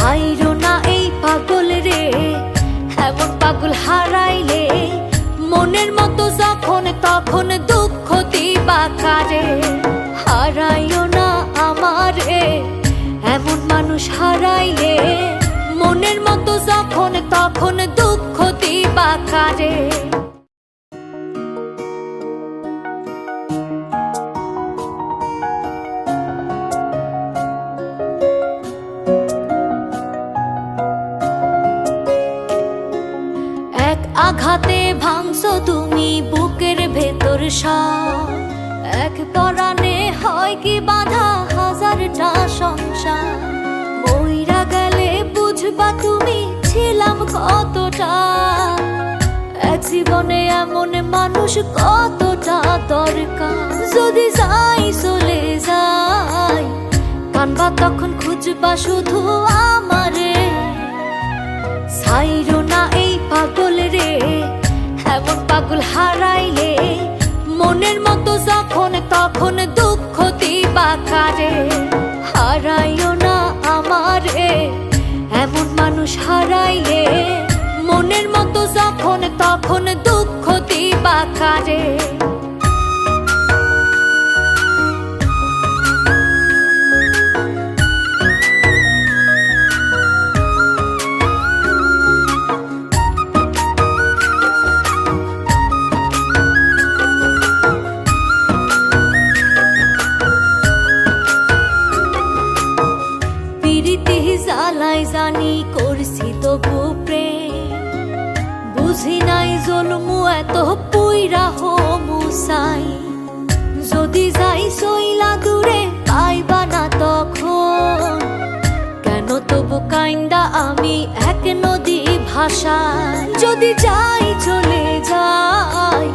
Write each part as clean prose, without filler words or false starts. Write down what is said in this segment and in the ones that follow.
ছাইরো না এই পাগল রে, এমন পাগল হারাইলে মনের মতো যখন তখন দুঃখ দিবা কারে। হারাইও না আমারে, এমন মানুষ হারাইলে মনের মতো যখন তখন দুঃখ দিবা কারে। আঘাতে ভাঙছো তুমি বুকের ভেতর সব, এক পরাণে হয় কি বাঁধা হাজারটা সংসার। মইরা গেলে বুঝবা তুমি ছিলাম কতটা, এক জীবনে এমন মানুষ কতটা দরকার। যদি যাই চলে যাই কানবা তখন খুঁজবা শুধু আমারে। ছাইরো না এই পাগল রে, এমন পাগল হারাইলে মনের মতো যখন তখন দুঃখ দিবা কারে। হারাইও না আমারে, এমন মানুষ হারাইলে মনের মতো যখন তখন দুঃখ দিবা কারে। জ্বালাই জানি করছি তবু প্রেম, বুঝি নাই জন্মু এত পুইরা মুসাই। যদি যাই সইলা দূরে পাইবা না তখন, কেন তবু কাইন্দা আমি এক নদী ভাষায়। যদি যাই চলে যাই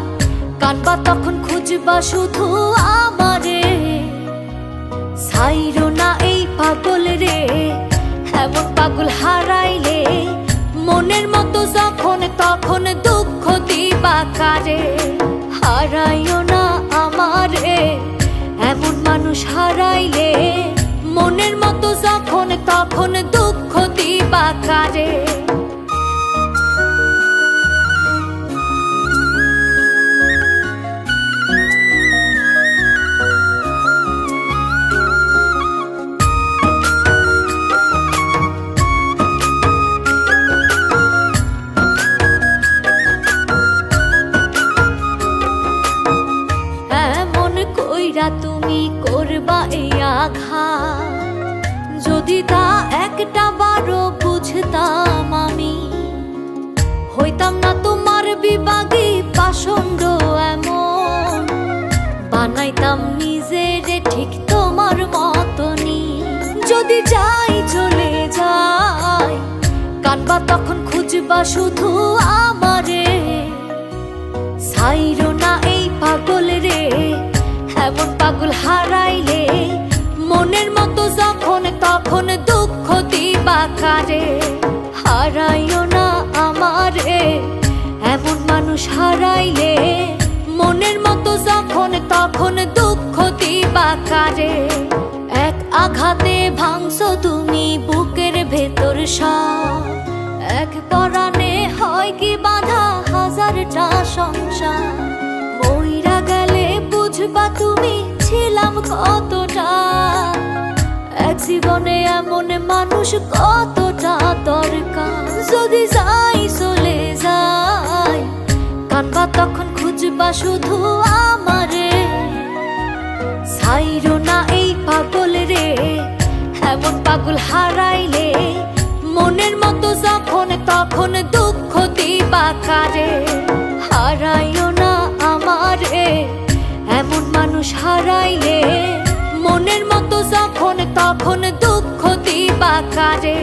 কানবা তখন খুঁজবা শুধু আমারে। ছাইরো না এই পাগল রে, এমন পাগল হারাইলে মনের মতো যখন তখন দুঃখ দিবা কারে। হারাইও না আমারে, এমন মানুষ হারাইলে মনের মতো যখন তখন দুঃখ দিবা কারে। তুমি করবা এই আঘাত, যদি তা একটা বারো বুঝতাম আমি, হইতাম না তোমার বিবাগী পাষণ্ড এমন। বানাইতাম নিজেরে ঠিক তোমার মতনই। যদি যাই চলে যাই কানবা তখন খুঁজবা শুধু আমারে। ছাইরো না এই পাগল রে, এমন পাগল হারাইলে মনের মতো যখন তখন দুঃখ দিবা কারে। হারাইও না আমারে, এমন মানুষ হারাইলে মনের মতো যখন তখন দুঃখ দিবা কারে। এক আঘাতে ভাঙছো তুমি বুকের ভেতর সব, এক পরাণে হয় কি বাঁধা হাজারটা সংসার। মইরা গেলে বুঝবা তুমি ছিলাম কতটা, এক জীবনে এমন মানুষ কতটা দরকার। যদি যাই চলে যাই কানবা তখন খুঁজবা শুধু আমারে। ছাইরো না এই পাগল রে, এমন পাগল হারাইলে মনের মতো যখন তখন দুঃখ দিবা কারে। হারাইও না আমারে, এমন মানুষ হারাইলে মনের মতো যখন তখন দুঃখ দিবা কারে।